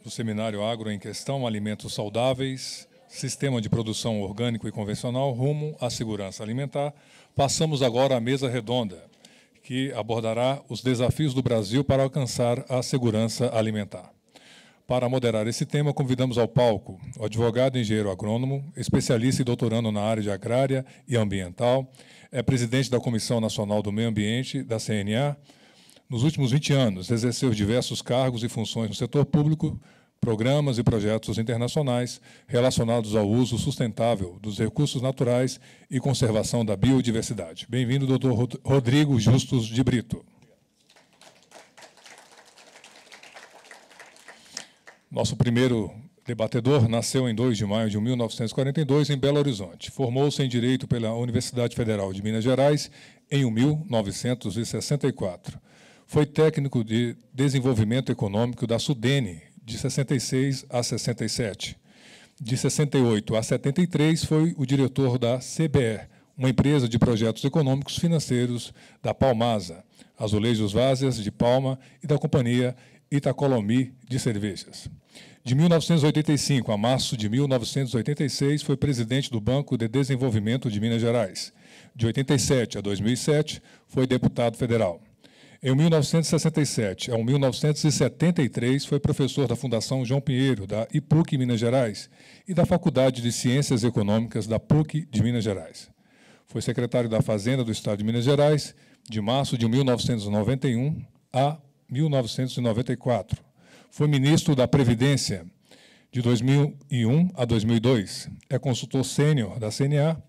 do Seminário Agro em Questão, Alimentos Saudáveis, Sistema de Produção Orgânico e Convencional, rumo à segurança alimentar, passamos agora à mesa redonda, que abordará os desafios do Brasil para alcançar a segurança alimentar. Para moderar esse tema, convidamos ao palco o advogado e engenheiro agrônomo, especialista e doutorando na área de agrária e ambiental, é presidente da Comissão Nacional do Meio Ambiente, da CNA. Nos últimos 20 anos, exerceu diversos cargos e funções no setor público, programas e projetos internacionais relacionados ao uso sustentável dos recursos naturais e conservação da biodiversidade. Bem-vindo, doutor Rodrigo Justus de Brito. Nosso primeiro debatedor nasceu em 2 de maio de 1942, em Belo Horizonte. Formou-se em Direito pela Universidade Federal de Minas Gerais em 1964. Foi técnico de desenvolvimento econômico da Sudene, de 66 a 67. De 68 a 73, foi o diretor da CBE, uma empresa de projetos econômicos financeiros da Palmasa, Azulejos Vázias de Palma e da Companhia Itacolomi de Cervejas. De 1985 a março de 1986, foi presidente do Banco de Desenvolvimento de Minas Gerais. De 87 a 2007, foi deputado federal. Em 1967 a 1973, foi professor da Fundação João Pinheiro, da IPUC Minas Gerais, e da Faculdade de Ciências Econômicas da PUC de Minas Gerais. Foi secretário da Fazenda do Estado de Minas Gerais, de março de 1991 a 1994. Foi ministro da Previdência de 2001 a 2002. É consultor sênior da CNA.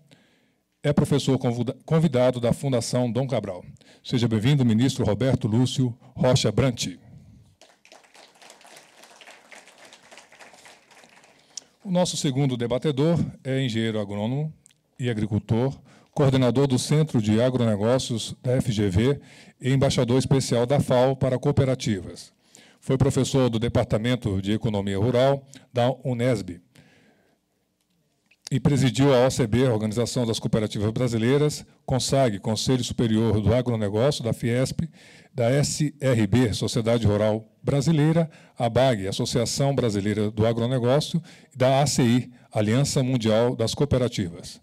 É professor convidado da Fundação Dom Cabral. Seja bem-vindo, ministro Roberto Lúcio Rocha Brant. O nosso segundo debatedor é engenheiro agrônomo e agricultor, coordenador do Centro de Agronegócios da FGV e embaixador especial da FAO para cooperativas. Foi professor do Departamento de Economia Rural da Unesb e presidiu a OCB, a Organização das Cooperativas Brasileiras, CONSAG, Conselho Superior do Agronegócio, da Fiesp, da SRB, Sociedade Rural Brasileira, a BAG, Associação Brasileira do Agronegócio, e da ACI, Aliança Mundial das Cooperativas.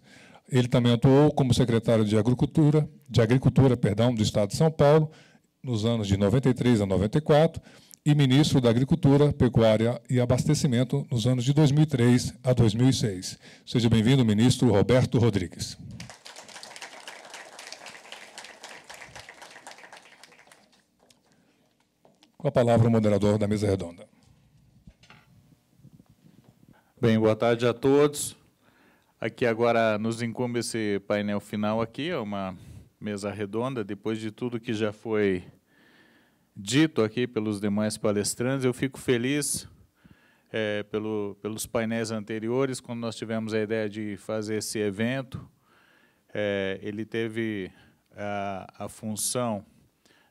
Ele também atuou como secretário de Agricultura do Estado de São Paulo, nos anos de 93 a 94, e ministro da Agricultura, Pecuária e Abastecimento nos anos de 2003 a 2006. Seja bem-vindo, ministro Roberto Rodrigues. Com a palavra o moderador da mesa redonda. Bem, boa tarde a todos. Aqui agora nos incumbe esse painel final aqui, é uma mesa redonda, depois de tudo que já foi dito aqui pelos demais palestrantes. Eu fico feliz pelos painéis anteriores, quando nós tivemos a ideia de fazer esse evento. Ele teve a função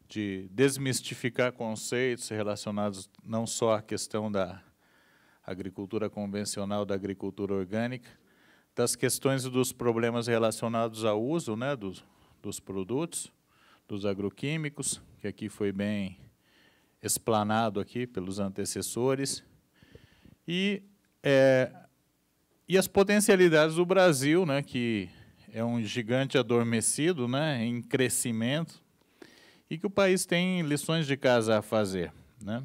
de desmistificar conceitos relacionados não só à questão da agricultura convencional, da agricultura orgânica, das questões e dos problemas relacionados ao uso, né, dos produtos, dos agroquímicos, que aqui foi bem explanado aqui pelos antecessores, e as potencialidades do Brasil, né, que é um gigante adormecido, né, em crescimento, e que o país tem lições de casa a fazer, né?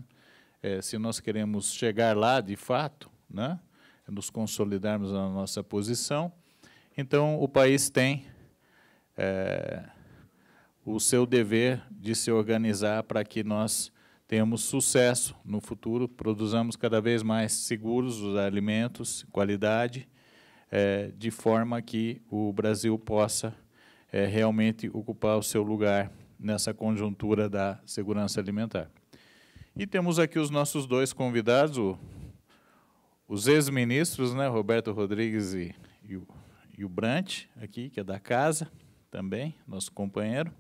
Se nós queremos chegar lá, de fato, né, nos consolidarmos na nossa posição, então o país tem o seu dever de se organizar para que nós tenhamos sucesso no futuro, produzamos cada vez mais seguros os alimentos, qualidade, de forma que o Brasil possa realmente ocupar o seu lugar nessa conjuntura da segurança alimentar. E temos aqui os nossos dois convidados, os ex-ministros, né, Roberto Rodrigues e o Brant, aqui, que é da casa, também, nosso companheiro,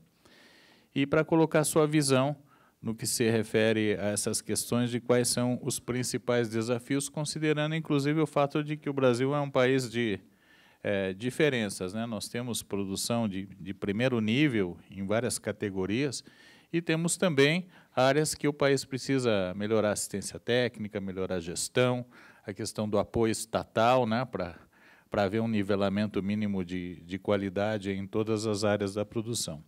e para colocar sua visão no que se refere a essas questões de quais são os principais desafios, considerando, inclusive, o fato de que o Brasil é um país de diferenças, né? Nós temos produção de primeiro nível em várias categorias e temos também áreas que o país precisa melhorar a assistência técnica, melhorar a gestão, a questão do apoio estatal, né, para haver um nivelamento mínimo de qualidade em todas as áreas da produção.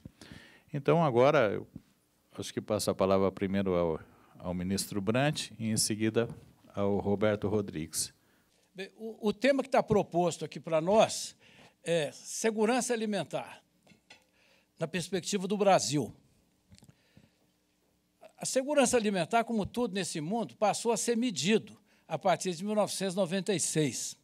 Então, agora, eu acho que passo a palavra primeiro ao ministro Brant e, em seguida, ao Roberto Rodrigues. Bem, o tema que está proposto aqui para nós é segurança alimentar, na perspectiva do Brasil. A segurança alimentar, como tudo nesse mundo, passou a ser medido a partir de 1996.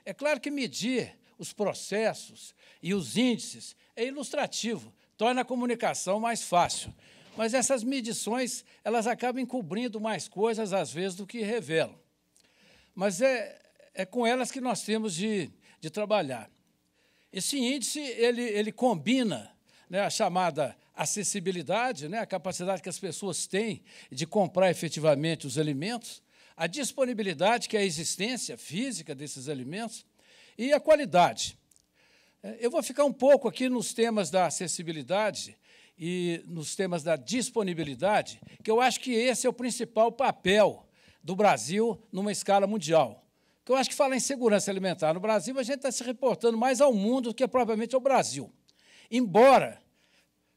É claro que medir os processos e os índices é ilustrativo, torna a comunicação mais fácil. Mas essas medições elas acabam encobrindo mais coisas, às vezes, do que revelam. Mas é com elas que nós temos de trabalhar. Esse índice ele combina, né, a chamada acessibilidade, né, a capacidade que as pessoas têm de comprar efetivamente os alimentos, a disponibilidade, que é a existência física desses alimentos, e a qualidade. Eu vou ficar um pouco aqui nos temas da acessibilidade e nos temas da disponibilidade, que eu acho que esse é o principal papel do Brasil numa escala mundial. Que eu acho que falar em segurança alimentar no Brasil, a gente está se reportando mais ao mundo do que propriamente ao Brasil. Embora,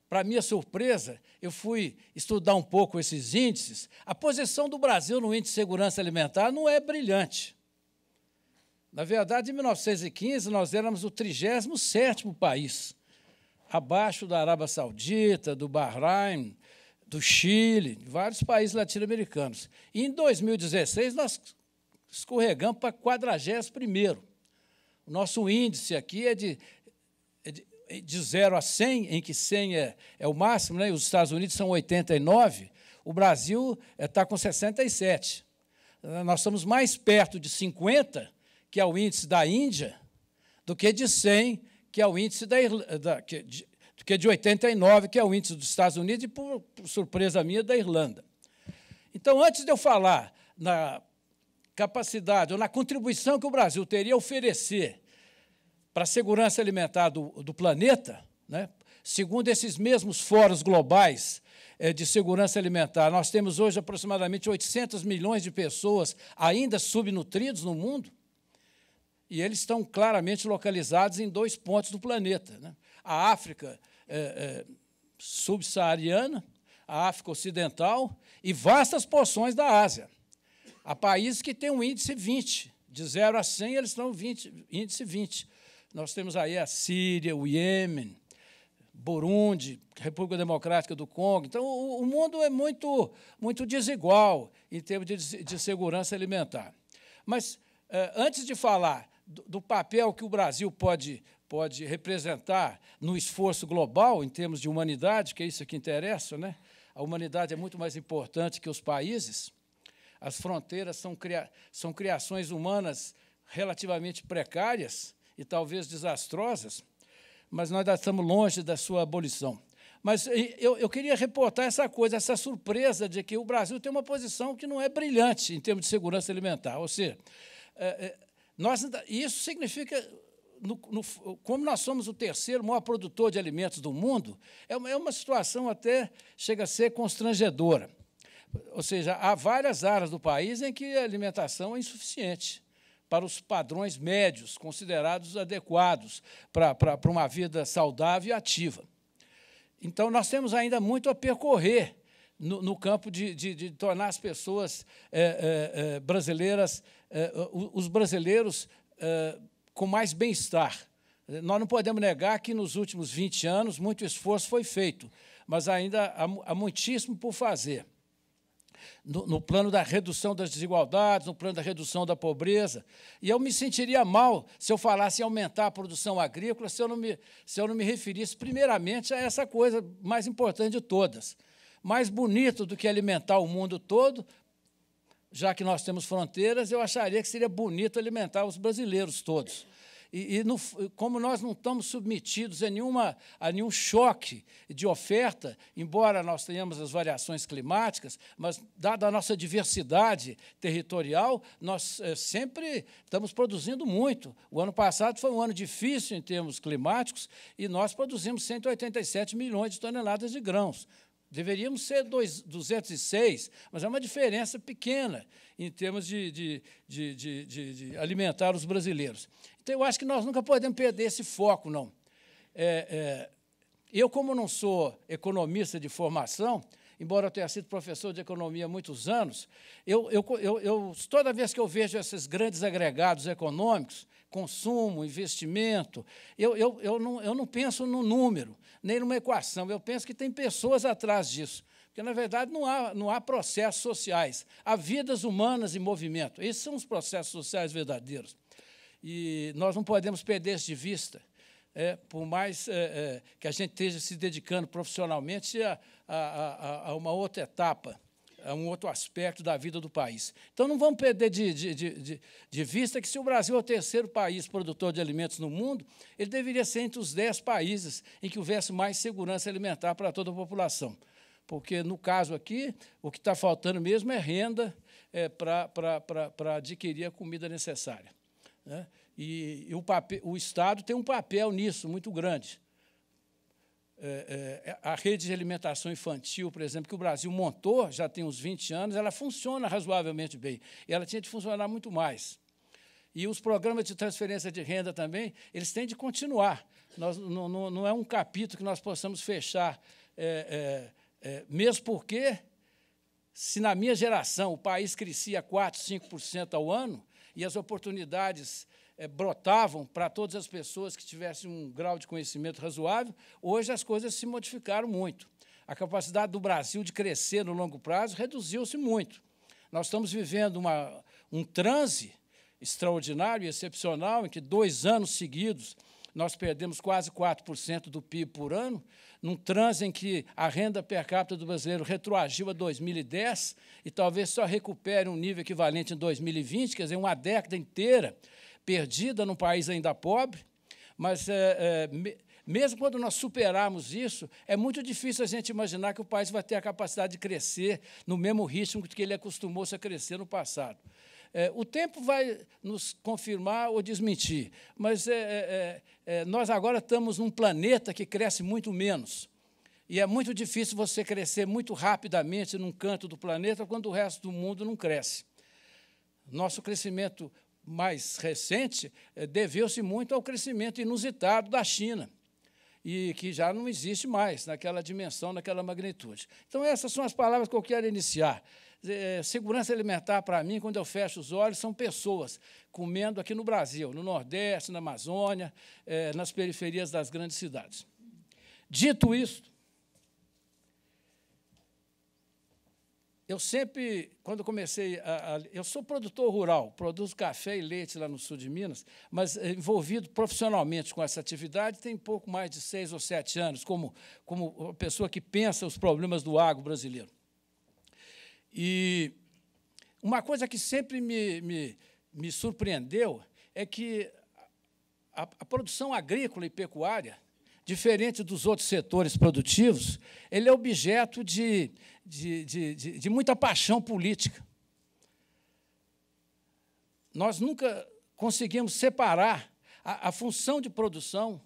para minha surpresa, eu fui estudar um pouco esses índices, a posição do Brasil no índice de segurança alimentar não é brilhante. Na verdade, em 1915, nós éramos o 37º país, abaixo da Arábia Saudita, do Bahrein, do Chile, de vários países latino-americanos. E, em 2016, nós escorregamos para 41º. O nosso índice aqui é de 0 a 100, em que 100 é o máximo, né? Os Estados Unidos são 89, o Brasil está com 67. Nós estamos mais perto de 50, que é o índice da Índia, do que de 100, que é o índice do que de 89, que é o índice dos Estados Unidos, e, por surpresa minha, da Irlanda. Então, antes de eu falar na capacidade ou na contribuição que o Brasil teria a oferecer para a segurança alimentar do planeta, né, segundo esses mesmos fóruns globais de segurança alimentar, nós temos hoje aproximadamente 800 milhões de pessoas ainda subnutridos no mundo, e eles estão claramente localizados em 2 pontos do planeta, né? A África subsaariana, a África Ocidental e vastas porções da Ásia. Há países que têm um índice 20, de 0 a 100, eles estão índice 20. Nós temos aí a Síria, o Iêmen, Burundi, República Democrática do Congo. Então, o mundo é muito desigual em termos de segurança alimentar. Mas, antes de falar do papel que o Brasil pode representar no esforço global, em termos de humanidade, que é isso que interessa, né? A humanidade é muito mais importante que os países. As fronteiras são criações humanas relativamente precárias e talvez desastrosas, mas nós ainda estamos longe da sua abolição. Mas eu queria reportar essa coisa, essa surpresa de que o Brasil tem uma posição que não é brilhante em termos de segurança alimentar. Ou seja, isso significa, como nós somos o 3º maior produtor de alimentos do mundo, é uma situação até chega a ser constrangedora. Ou seja, há várias áreas do país em que a alimentação é insuficiente para os padrões médios considerados adequados para uma vida saudável e ativa. Então, nós temos ainda muito a percorrer no campo de tornar as pessoas brasileiras, os brasileiros com mais bem-estar. Nós não podemos negar que, nos últimos 20 anos, muito esforço foi feito, mas ainda há muitíssimo por fazer. No plano da redução das desigualdades, no plano da redução da pobreza. E eu me sentiria mal se eu falasse em aumentar a produção agrícola, se eu não me referisse, primeiramente, a essa coisa mais importante de todas. Mais bonito do que alimentar o mundo todo, já que nós temos fronteiras, eu acharia que seria bonito alimentar os brasileiros todos. Como nós não estamos submetidos a nenhum choque de oferta, embora nós tenhamos as variações climáticas, mas, dada a nossa diversidade territorial, nós sempre estamos produzindo muito. O ano passado foi um ano difícil em termos climáticos e nós produzimos 187 milhões de toneladas de grãos. Deveríamos ser 206, mas é uma diferença pequena em termos de alimentar os brasileiros. Então, eu acho que nós nunca podemos perder esse foco, não. Eu, como não sou economista de formação, embora eu tenha sido professor de economia há muitos anos, toda vez que eu vejo esses grandes agregados econômicos, consumo, investimento, eu não penso no número, nem numa equação, eu penso que tem pessoas atrás disso, porque, na verdade, não há processos sociais, há vidas humanas em movimento. Esses são os processos sociais verdadeiros. E nós não podemos perder isso de vista, por mais que a gente esteja se dedicando profissionalmente a uma outra etapa, a um outro aspecto da vida do país. Então, não vamos perder de vista que, se o Brasil é o terceiro país produtor de alimentos no mundo, ele deveria ser entre os 10 países em que houvesse mais segurança alimentar para toda a população. Porque, no caso aqui, o que está faltando mesmo é renda para adquirir a comida necessária, né? E o Estado tem um papel nisso muito grande. A rede de alimentação infantil, por exemplo, que o Brasil montou, já tem uns 20 anos, ela funciona razoavelmente bem. E ela tinha de funcionar muito mais. E os programas de transferência de renda também, eles têm de continuar. Não é um capítulo que nós possamos fechar, mesmo porque, se na minha geração o país crescia 4%, 5% ao ano, e as oportunidades brotavam para todas as pessoas que tivessem um grau de conhecimento razoável, hoje as coisas se modificaram muito. A capacidade do Brasil de crescer no longo prazo reduziu-se muito. Nós estamos vivendo um transe extraordinário e excepcional, em que 2 anos seguidos nós perdemos quase 4% do PIB por ano, num transe em que a renda per capita do brasileiro retroagiu a 2010 e talvez só recupere um nível equivalente em 2020, quer dizer, uma década inteira perdida num país ainda pobre, mas, mesmo quando nós superarmos isso, é muito difícil a gente imaginar que o país vai ter a capacidade de crescer no mesmo ritmo que ele acostumou-se a crescer no passado. O tempo vai nos confirmar ou desmentir, mas nós agora estamos num planeta que cresce muito menos, e é muito difícil você crescer muito rapidamente num canto do planeta quando o resto do mundo não cresce. Nosso crescimento mais recente deveu-se muito ao crescimento inusitado da China, e que já não existe mais naquela dimensão, naquela magnitude. Então, essas são as palavras que eu quero iniciar. Segurança alimentar, para mim, quando eu fecho os olhos, são pessoas comendo aqui no Brasil, no Nordeste, na Amazônia, nas periferias das grandes cidades. Dito isso, eu sempre, quando comecei eu sou produtor rural, produzo café e leite lá no sul de Minas, mas envolvido profissionalmente com essa atividade tem pouco mais de 6 ou 7 anos, como pessoa que pensa os problemas do agro brasileiro. E uma coisa que sempre me surpreendeu é que a produção agrícola e pecuária, diferente dos outros setores produtivos, ele é objeto de muita paixão política. Nós nunca conseguimos separar a função de produção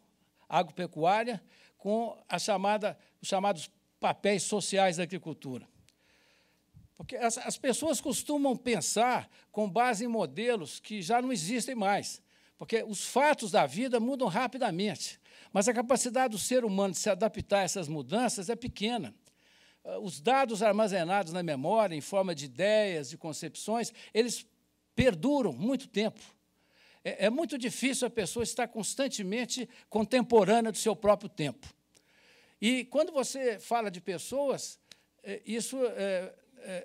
agropecuária com os chamados papéis sociais da agricultura. Porque as pessoas costumam pensar com base em modelos que já não existem mais, porque os fatos da vida mudam rapidamente, mas a capacidade do ser humano de se adaptar a essas mudanças é pequena. Os dados armazenados na memória, em forma de ideias, de concepções, eles perduram muito tempo. É muito difícil a pessoa estar constantemente contemporânea do seu próprio tempo. E, quando você fala de pessoas, isso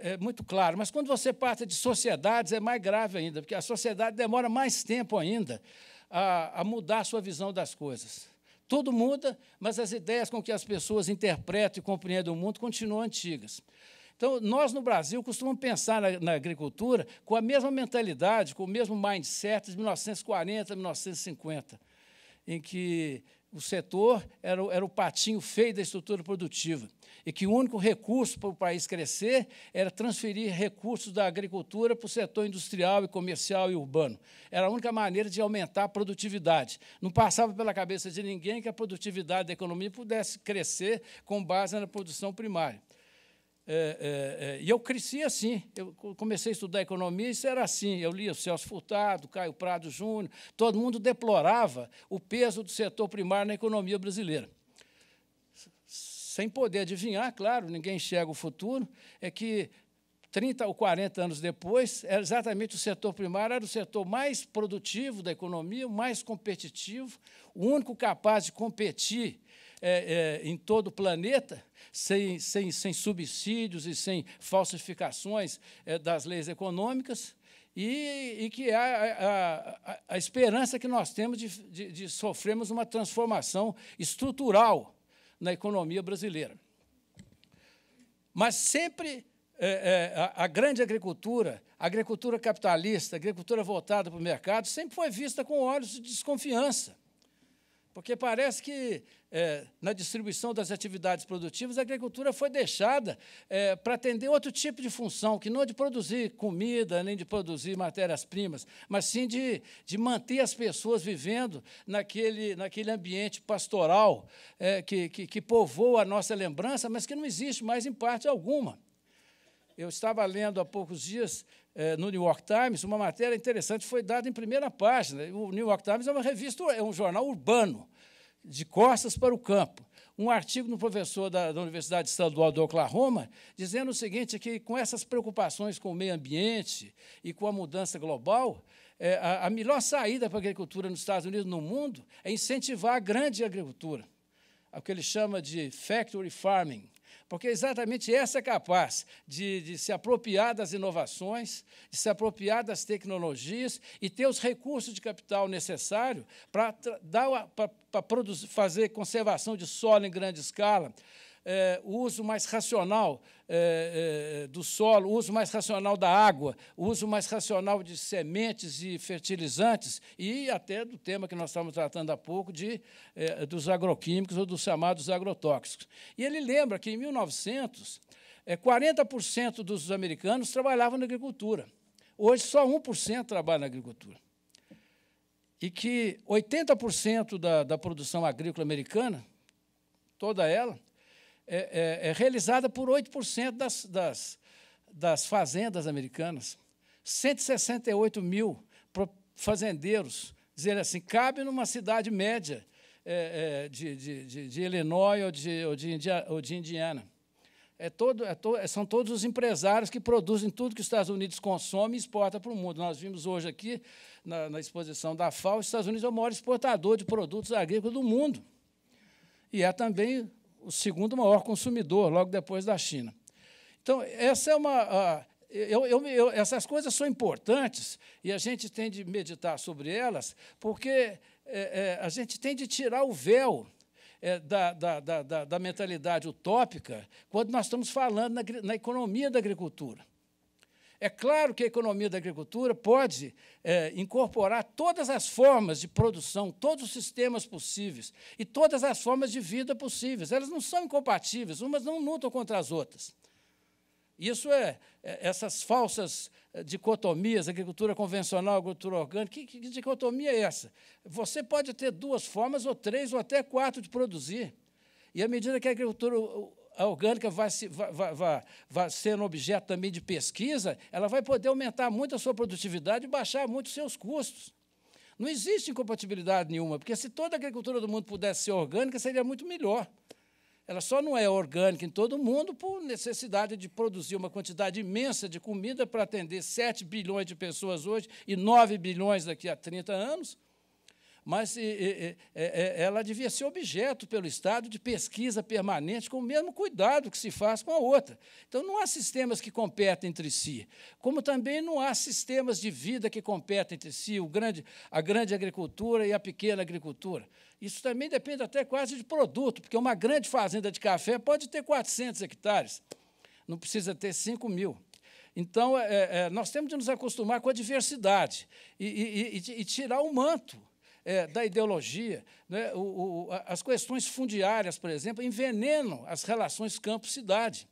é muito claro, mas quando você parte de sociedades, é mais grave ainda, porque a sociedade demora mais tempo ainda a mudar a sua visão das coisas. Tudo muda, mas as ideias com que as pessoas interpretam e compreendem o mundo continuam antigas. Então, nós, no Brasil, costumamos pensar na agricultura com a mesma mentalidade, com o mesmo mindset de 1940, 1950, em que o setor era o patinho feio da estrutura produtiva, e que o único recurso para o país crescer era transferir recursos da agricultura para o setor industrial, e comercial e urbano. Era a única maneira de aumentar a produtividade. Não passava pela cabeça de ninguém que a produtividade da economia pudesse crescer com base na produção primária. E eu cresci assim. Eu comecei a estudar economia, isso era assim. Eu lia o Celso Furtado, Caio Prado Júnior, todo mundo deplorava o peso do setor primário na economia brasileira. Sem poder adivinhar, claro, ninguém enxerga o futuro, é que 30 ou 40 anos depois, era exatamente o setor primário era o setor mais produtivo da economia, o mais competitivo, o único capaz de competir em todo o planeta, sem subsídios e sem falsificações das leis econômicas, e que a esperança que nós temos de sofrermos uma transformação estrutural na economia brasileira. Mas sempre a grande agricultura, a agricultura capitalista, a agricultura voltada para o mercado, sempre foi vista com olhos de desconfiança, porque parece que, na distribuição das atividades produtivas, a agricultura foi deixada para atender outro tipo de função, que não é de produzir comida, nem de produzir matérias-primas, mas sim de manter as pessoas vivendo naquele ambiente pastoral que povoa a nossa lembrança, mas que não existe mais em parte alguma. Eu estava lendo há poucos dias, no New York Times, uma matéria interessante foi dada em primeira página. O New York Times é uma revista, é um jornal urbano, de costas para o campo. Um artigo do professor da Universidade Estadual do Oklahoma, dizendo o seguinte, que com essas preocupações com o meio ambiente e com a mudança global, a melhor saída para a agricultura nos Estados Unidos e no mundo é incentivar a grande agricultura, o que ele chama de factory farming, porque exatamente essa é capaz de se apropriar das inovações, de se apropriar das tecnologias e ter os recursos de capital necessários para fazer conservação de solo em grande escala, o uso mais racional do solo, o uso mais racional da água, o uso mais racional de sementes e fertilizantes e até do tema que nós estávamos tratando há pouco, dos agroquímicos ou dos chamados agrotóxicos. E ele lembra que, em 1900, 40% dos americanos trabalhavam na agricultura. Hoje, só 1% trabalha na agricultura. E que 80% da produção agrícola americana, toda ela, é realizada por 8% das fazendas americanas. 168 mil fazendeiros, dizer assim, cabe numa cidade média de Illinois ou de Indiana. São todos os empresários que produzem tudo que os Estados Unidos consomem e exporta para o mundo. Nós vimos hoje aqui, na exposição da FAO, os Estados Unidos é o maior exportador de produtos agrícolas do mundo. E é também o segundo maior consumidor, logo depois da China. Então, essa é essas coisas são importantes e a gente tem de meditar sobre elas, porque a gente tem de tirar o véu da mentalidade utópica quando nós estamos falando na economia da agricultura. É claro que a economia da agricultura pode incorporar todas as formas de produção, todos os sistemas possíveis e todas as formas de vida possíveis. Elas não são incompatíveis, umas não lutam contra as outras. Isso essas falsas dicotomias, agricultura convencional, agricultura orgânica, que dicotomia é essa? Você pode ter 2 formas, ou 3, ou até 4 de produzir. E à medida que a agricultura orgânica vai sendo objeto também de pesquisa, ela vai poder aumentar muito a sua produtividade e baixar muito os seus custos. Não existe incompatibilidade nenhuma, porque se toda a agricultura do mundo pudesse ser orgânica, seria muito melhor. Ela só não é orgânica em todo o mundo por necessidade de produzir uma quantidade imensa de comida para atender 7 bilhões de pessoas hoje e 9 bilhões daqui a 30 anos. Mas ela devia ser objeto pelo Estado de pesquisa permanente, com o mesmo cuidado que se faz com a outra. Então, não há sistemas que competem entre si, como também não há sistemas de vida que competem entre si, a grande agricultura e a pequena agricultura. Isso também depende até quase de produto, porque uma grande fazenda de café pode ter 400 hectares, não precisa ter 5 mil. Então, nós temos de nos acostumar com a diversidade e tirar o manto da ideologia, né? As questões fundiárias, por exemplo, envenenam as relações campo-cidade.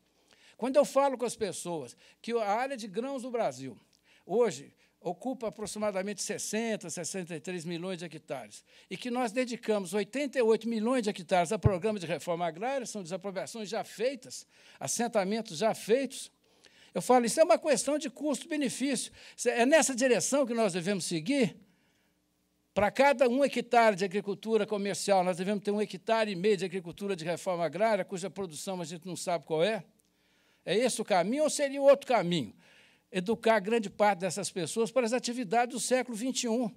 Quando eu falo com as pessoas que a área de grãos do Brasil, hoje, ocupa aproximadamente 60, 63 milhões de hectares, e que nós dedicamos 88 milhões de hectares a programa de reforma agrária, são desapropriações já feitas, assentamentos já feitos, eu falo, isso é uma questão de custo-benefício. É nessa direção que nós devemos seguir. Para cada 1 hectare de agricultura comercial, nós devemos ter 1,5 hectares de agricultura de reforma agrária, cuja produção a gente não sabe qual é. É esse o caminho ou seria outro caminho? Educar grande parte dessas pessoas para as atividades do século XXI.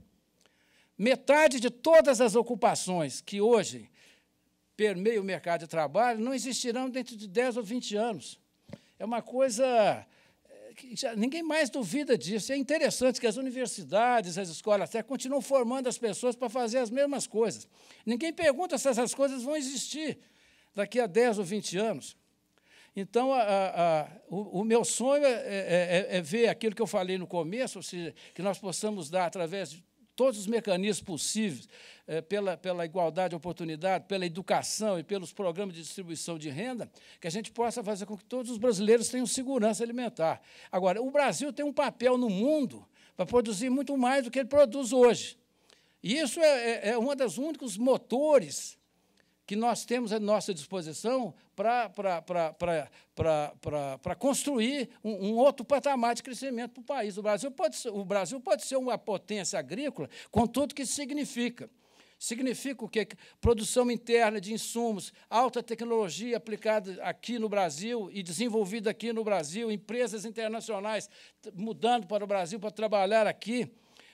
Metade de todas as ocupações que hoje permeiam o mercado de trabalho não existirão dentro de 10 ou 20 anos. É uma coisa que ninguém mais duvida disso. É interessante que as universidades, as escolas técnicas continuam formando as pessoas para fazer as mesmas coisas. Ninguém pergunta se essas coisas vão existir daqui a 10 ou 20 anos. Então, o meu sonho é ver aquilo que eu falei no começo, ou seja, que nós possamos dar, através de todos os mecanismos possíveis, pela igualdade de oportunidade, pela educação e pelos programas de distribuição de renda, que a gente possa fazer com que todos os brasileiros tenham segurança alimentar. Agora, o Brasil tem um papel no mundo para produzir muito mais do que ele produz hoje. E isso é um dos únicos motores que nós temos à nossa disposição para construir um outro patamar de crescimento para o país. O Brasil pode ser uma potência agrícola com tudo que isso significa. Significa o quê? Produção interna de insumos, alta tecnologia aplicada aqui no Brasil e desenvolvida aqui no Brasil, empresas internacionais mudando para o Brasil para trabalhar aqui.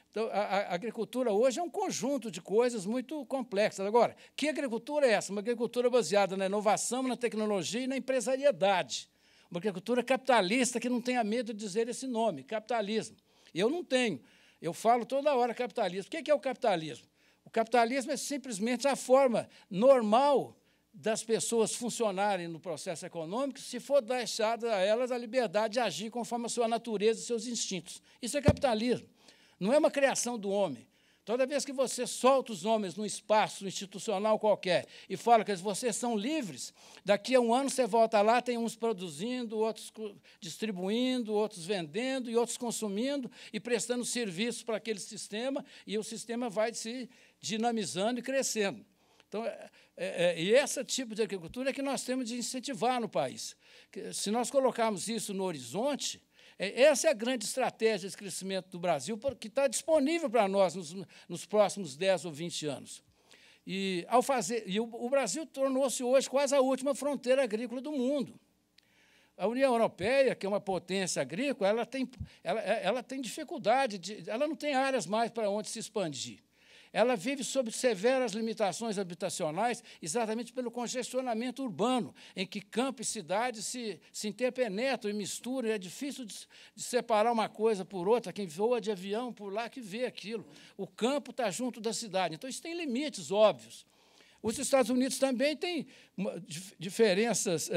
Então, a agricultura hoje é um conjunto de coisas muito complexas. Agora, que agricultura é essa? Uma agricultura baseada na inovação, na tecnologia e na empresariedade. Uma agricultura capitalista que não tenha medo de dizer esse nome, capitalismo. Eu não tenho. Eu falo toda hora capitalismo. O que é o capitalismo? O capitalismo é simplesmente a forma normal das pessoas funcionarem no processo econômico se for deixada a elas a liberdade de agir conforme a sua natureza e seus instintos. Isso é capitalismo. Não é uma criação do homem. Toda vez que você solta os homens num espaço institucional qualquer e fala que vocês são livres, daqui a um ano você volta lá, tem uns produzindo, outros distribuindo, outros vendendo e outros consumindo e prestando serviços para aquele sistema, e o sistema vai se dinamizando e crescendo. Então, e esse tipo de agricultura é que nós temos de incentivar no país. Se nós colocarmos isso no horizonte, essa é a grande estratégia de crescimento do Brasil, que está disponível para nós nos próximos 10 ou 20 anos. O Brasil tornou-se hoje quase a última fronteira agrícola do mundo. A União Europeia, que é uma potência agrícola, ela tem dificuldade, ela não tem áreas mais para onde se expandir. Ela vive sob severas limitações habitacionais, exatamente pelo congestionamento urbano, em que campo e cidade se interpenetram e misturam, e é difícil de separar uma coisa por outra. Quem voa de avião por lá que vê aquilo. O campo está junto da cidade. Então, isso tem limites óbvios. Os Estados Unidos também têm diferenças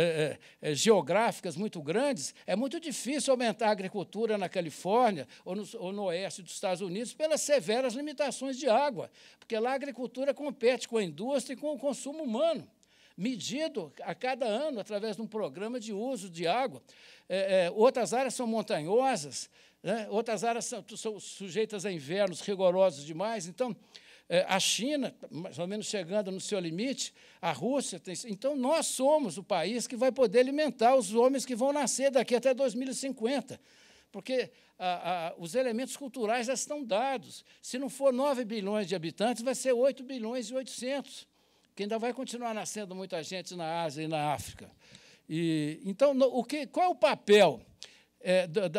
geográficas muito grandes. É muito difícil aumentar a agricultura na Califórnia ou no oeste dos Estados Unidos pelas severas limitações de água, porque lá a agricultura compete com a indústria e com o consumo humano, medido a cada ano através de um programa de uso de água. Outras áreas são montanhosas, né? Outras áreas são sujeitas a invernos rigorosos demais. Então, a China, mais ou menos chegando no seu limite, a Rússia tem. Então, nós somos o país que vai poder alimentar os homens que vão nascer daqui até 2050, porque os elementos culturais já estão dados. Se não for 9 bilhões de habitantes, vai ser 8 bilhões e 800, que ainda vai continuar nascendo muita gente na Ásia e na África. Então, qual é o papel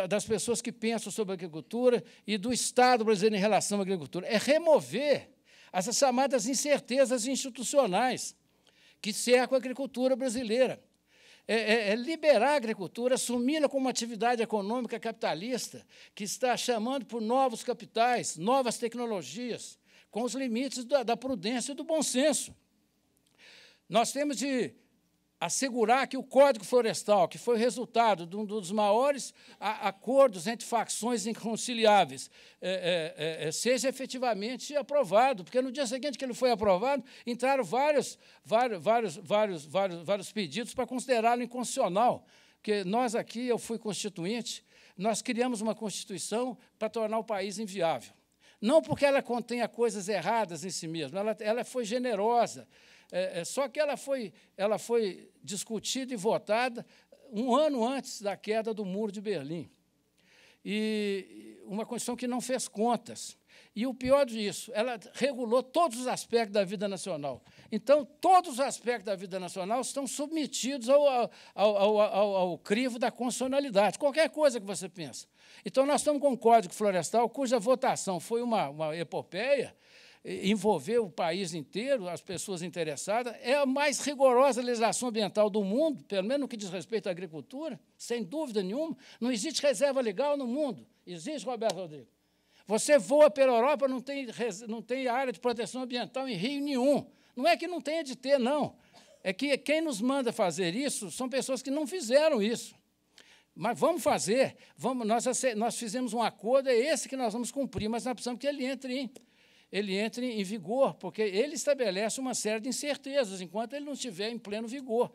das pessoas que pensam sobre a agricultura e do Estado brasileiro em relação à agricultura? É remover essas chamadas incertezas institucionais que cercam a agricultura brasileira. É liberar a agricultura, assumi-la como uma atividade econômica capitalista que está chamando por novos capitais, novas tecnologias, com os limites da prudência e do bom senso. Nós temos de assegurar que o Código Florestal, que foi resultado de um dos maiores acordos entre facções inconciliáveis, seja efetivamente aprovado, porque no dia seguinte que ele foi aprovado, entraram vários pedidos para considerá-lo inconstitucional, porque nós aqui, eu fui constituinte, nós criamos uma Constituição para tornar o país inviável. Não porque ela contenha coisas erradas em si mesma, ela foi generosa, só que ela foi discutida e votada um ano antes da queda do Muro de Berlim. E uma Constituição que não fez contas. E o pior disso, ela regulou todos os aspectos da vida nacional. Então, todos os aspectos da vida nacional estão submetidos ao crivo da constitucionalidade, qualquer coisa que você pensa. Então, nós estamos com um Código Florestal cuja votação foi uma epopeia, envolveu o país inteiro, as pessoas interessadas. É a mais rigorosa legislação ambiental do mundo, pelo menos no que diz respeito à agricultura, sem dúvida nenhuma. Não existe reserva legal no mundo. Existe, Roberto Rodrigues? Você voa pela Europa, não tem área de proteção ambiental em rio nenhum. Não é que não tenha de ter, não. É que quem nos manda fazer isso são pessoas que não fizeram isso. Mas vamos fazer. Nós fizemos um acordo, é esse que nós vamos cumprir, mas nós precisamos que ele entre em vigor, porque ele estabelece uma série de incertezas, enquanto ele não estiver em pleno vigor.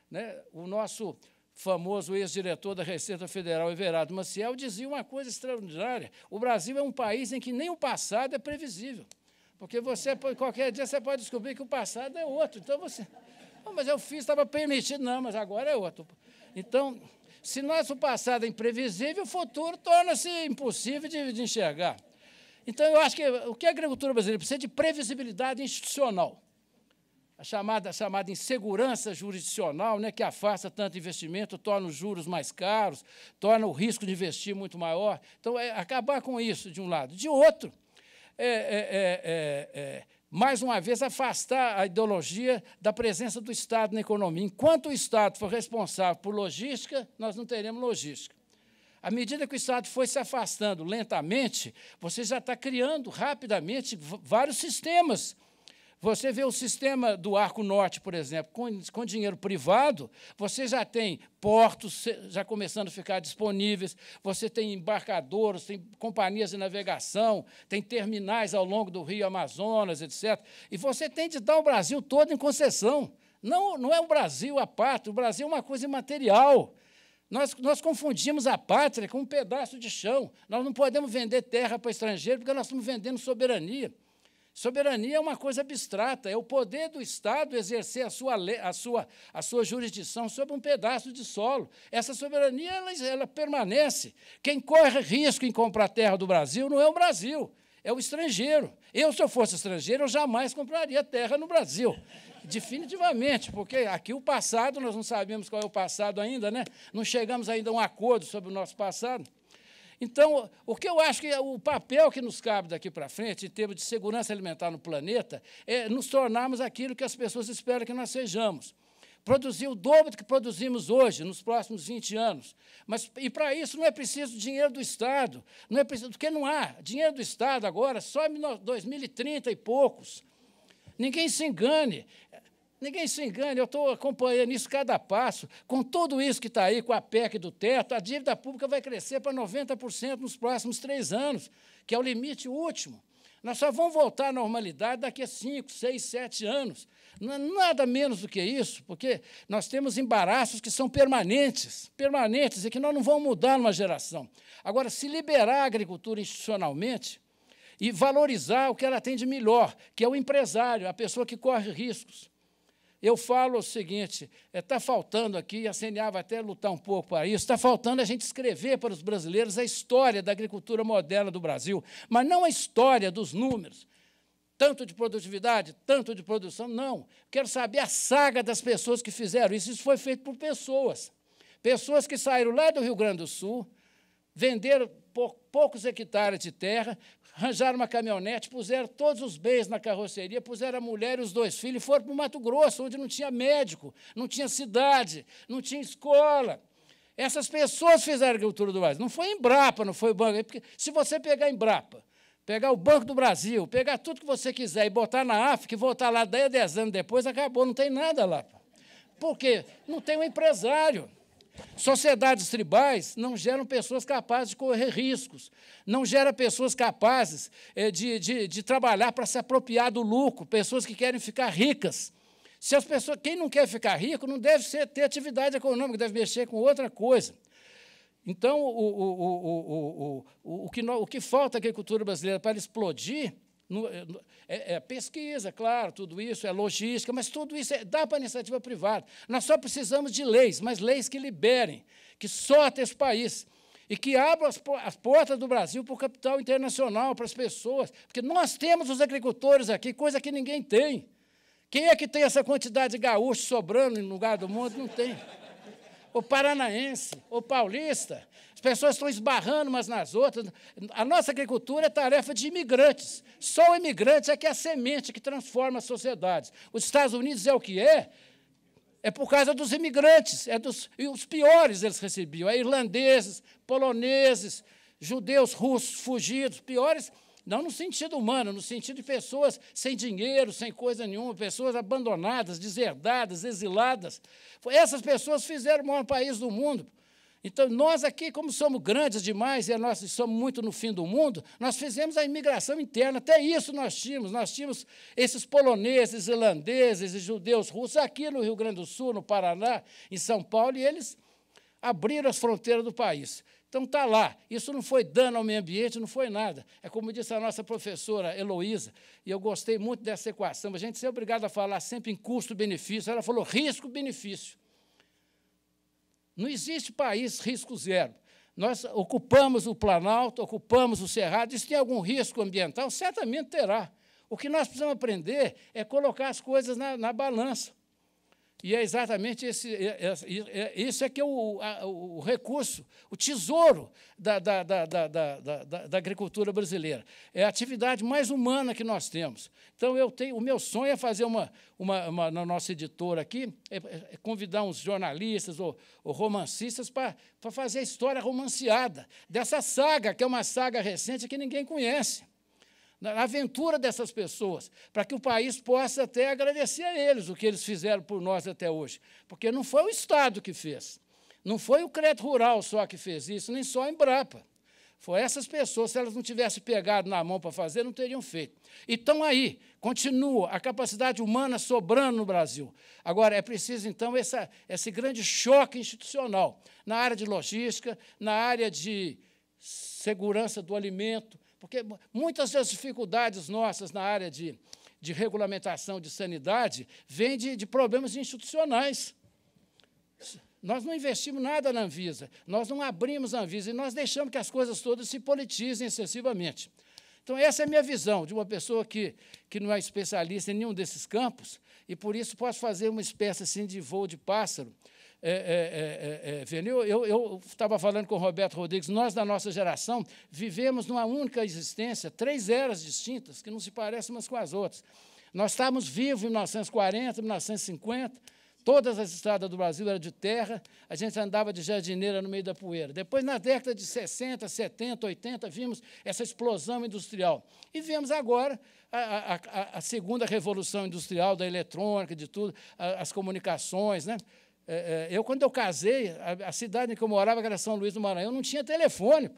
Né? O nosso famoso ex-diretor da Receita Federal, Everardo Maciel, dizia uma coisa extraordinária: o Brasil é um país em que nem o passado é previsível, porque qualquer dia você pode descobrir que o passado é outro. Então você, mas eu fiz, estava permitido, não, mas agora é outro. Então, se o passado é imprevisível, o futuro torna-se impossível de enxergar. Então, eu acho que o que a agricultura brasileira precisa de previsibilidade institucional. A chamada insegurança jurisdicional, né, que afasta tanto investimento, torna os juros mais caros, torna o risco de investir muito maior. Então, acabar com isso, de um lado. De outro, mais uma vez, afastar a ideologia da presença do Estado na economia. Enquanto o Estado for responsável por logística, nós não teremos logística. À medida que o Estado foi se afastando lentamente, você já está criando rapidamente vários sistemas. Você vê o sistema do Arco Norte, por exemplo, com dinheiro privado, você já tem portos já começando a ficar disponíveis, você tem embarcadores, tem companhias de navegação, tem terminais ao longo do Rio Amazonas, etc. E você tem de dar o Brasil todo em concessão. Não é o Brasil a pátria, o Brasil é uma coisa imaterial. Nós confundimos a pátria com um pedaço de chão. Nós não podemos vender terra para estrangeiro porque nós estamos vendendo soberania. Soberania é uma coisa abstrata, é o poder do Estado exercer a sua jurisdição sobre um pedaço de solo. Essa soberania ela permanece. Quem corre risco em comprar terra do Brasil não é o Brasil, é o estrangeiro. Se eu fosse estrangeiro, eu jamais compraria terra no Brasil. Definitivamente, porque aqui o passado, nós não sabemos qual é o passado ainda, né? Não chegamos ainda a um acordo sobre o nosso passado. Então, o que eu acho que é o papel que nos cabe daqui para frente, em termos de segurança alimentar no planeta, é nos tornarmos aquilo que as pessoas esperam que nós sejamos. Produzir o dobro do que produzimos hoje, nos próximos 20 anos. E, para isso, não é preciso dinheiro do Estado, porque não há dinheiro do Estado agora, só em 2030 e poucos. Ninguém se engane. Ninguém se engane, eu estou acompanhando isso cada passo. Com tudo isso que está aí, com a PEC do teto, a dívida pública vai crescer para 90% nos próximos 3 anos, que é o limite último. Nós só vamos voltar à normalidade daqui a 5, 6, 7 anos. Não é nada menos do que isso, porque nós temos embaraços que são permanentes, e que nós não vamos mudar numa geração. Agora, se liberar a agricultura institucionalmente e valorizar o que ela tem de melhor, que é o empresário, a pessoa que corre riscos. Eu falo o seguinte, está faltando aqui, a CNA vai até lutar um pouco para isso, está faltando a gente escrever para os brasileiros a história da agricultura moderna do Brasil, mas não a história dos números, tanto de produtividade, tanto de produção, não. Quero saber a saga das pessoas que fizeram isso. Isso foi feito por pessoas que saíram lá do Rio Grande do Sul, venderam poucos hectares de terra, arranjaram uma caminhonete, puseram todos os bens na carroceria, puseram a mulher e os 2 filhos e foram para o Mato Grosso, onde não tinha médico, não tinha cidade, não tinha escola. Essas pessoas fizeram a agricultura do Brasil. Não foi Embrapa, não foi o banco. Porque se você pegar a Embrapa, pegar o Banco do Brasil, pegar tudo que você quiser e botar na África e voltar lá 10 anos depois, acabou, não tem nada lá. Por quê? Não tem um empresário. Sociedades tribais não geram pessoas capazes de correr riscos, não geram pessoas capazes de trabalhar para se apropriar do lucro, pessoas que querem ficar ricas. Quem não quer ficar rico não deve ter atividade econômica, deve mexer com outra coisa. Então, o que falta à agricultura brasileira para explodir é pesquisa, claro, tudo isso, é logística, mas tudo isso dá para a iniciativa privada. Nós só precisamos de leis, mas leis que liberem, que sortem esse país e que abram as portas do Brasil para o capital internacional, para as pessoas, porque nós temos os agricultores aqui, coisa que ninguém tem. Quem é que tem essa quantidade de gaúchos sobrando em lugar do mundo? Não tem. O paranaense, o paulista, as pessoas estão esbarrando umas nas outras. A nossa agricultura é tarefa de imigrantes. Só o imigrante é que é a semente que transforma as sociedades. Os Estados Unidos é o que é por causa dos imigrantes. E os piores eles recebiam, irlandeses, poloneses, judeus, russos, fugidos, piores, não no sentido humano, no sentido de pessoas sem dinheiro, sem coisa nenhuma, pessoas abandonadas, deserdadas, exiladas. Essas pessoas fizeram o maior país do mundo. Então, nós aqui, como somos grandes demais e nós somos muito no fim do mundo, nós fizemos a imigração interna, até isso nós tínhamos esses poloneses, irlandeses e judeus russos aqui no Rio Grande do Sul, no Paraná, em São Paulo, e eles abriram as fronteiras do país. Então, está lá. Isso não foi dano ao meio ambiente, não foi nada. É como disse a nossa professora Heloísa, e eu gostei muito dessa equação. A gente é obrigado a falar sempre em custo-benefício. Ela falou risco-benefício. Não existe país risco zero. Nós ocupamos o Planalto, ocupamos o Cerrado. Isso tem algum risco ambiental? Certamente terá. O que nós precisamos aprender é colocar as coisas na balança. E é exatamente isso é que é o recurso, o tesouro da agricultura brasileira. É a atividade mais humana que nós temos. Então, o meu sonho é fazer na nossa editora aqui, é convidar uns jornalistas ou romancistas para fazer a história romanceada dessa saga, que é uma saga recente que ninguém conhece. Na aventura dessas pessoas, para que o país possa até agradecer a eles o que eles fizeram por nós até hoje. Porque não foi o Estado que fez, não foi o crédito rural só que fez isso, nem só a Embrapa. Foi essas pessoas, se elas não tivessem pegado na mão para fazer, não teriam feito. Então, aí, continua a capacidade humana sobrando no Brasil. Agora, é preciso, então, esse grande choque institucional na área de logística, na área de segurança do alimento, porque muitas das dificuldades nossas na área de regulamentação de sanidade vêm de problemas institucionais. Nós não investimos nada na Anvisa, nós não abrimos a Anvisa e nós deixamos que as coisas todas se politizem excessivamente. Então, essa é a minha visão de uma pessoa que não é especialista em nenhum desses campos e, por isso, posso fazer uma espécie assim, de voo de pássaro. Eu estava falando com o Roberto Rodrigues, nós, da nossa geração, vivemos numa única existência, 3 eras distintas, que não se parecem umas com as outras. Nós estávamos vivos em 1940, 1950, todas as estradas do Brasil eram de terra, a gente andava de jardineira no meio da poeira. Depois, na década de 60, 70, 80, vimos essa explosão industrial. E vemos agora a segunda revolução industrial, da eletrônica, de tudo, as comunicações, né? Quando eu casei, a cidade em que eu morava, que era São Luís do Maranhão, não tinha telefone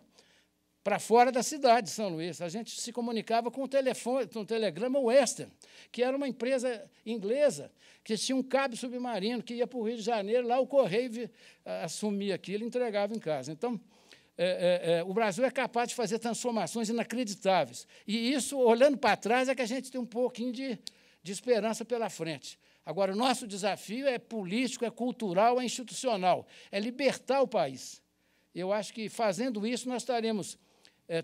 para fora da cidade de São Luís. A gente se comunicava com um telegrama Western, que era uma empresa inglesa, que tinha um cabo submarino, que ia para o Rio de Janeiro, lá o correio assumia aquilo e entregava em casa. Então, o Brasil é capaz de fazer transformações inacreditáveis. E isso, olhando para trás, é que a gente tem um pouquinho de esperança pela frente. Agora, o nosso desafio é político, é cultural, é institucional, é libertar o país. Eu acho que, fazendo isso, nós estaremos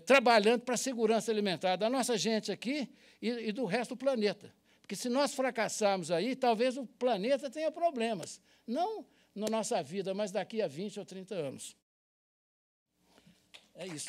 trabalhando para a segurança alimentar da nossa gente aqui e do resto do planeta. Porque, se nós fracassarmos aí, talvez o planeta tenha problemas. Não na nossa vida, mas daqui a 20 ou 30 anos. É isso.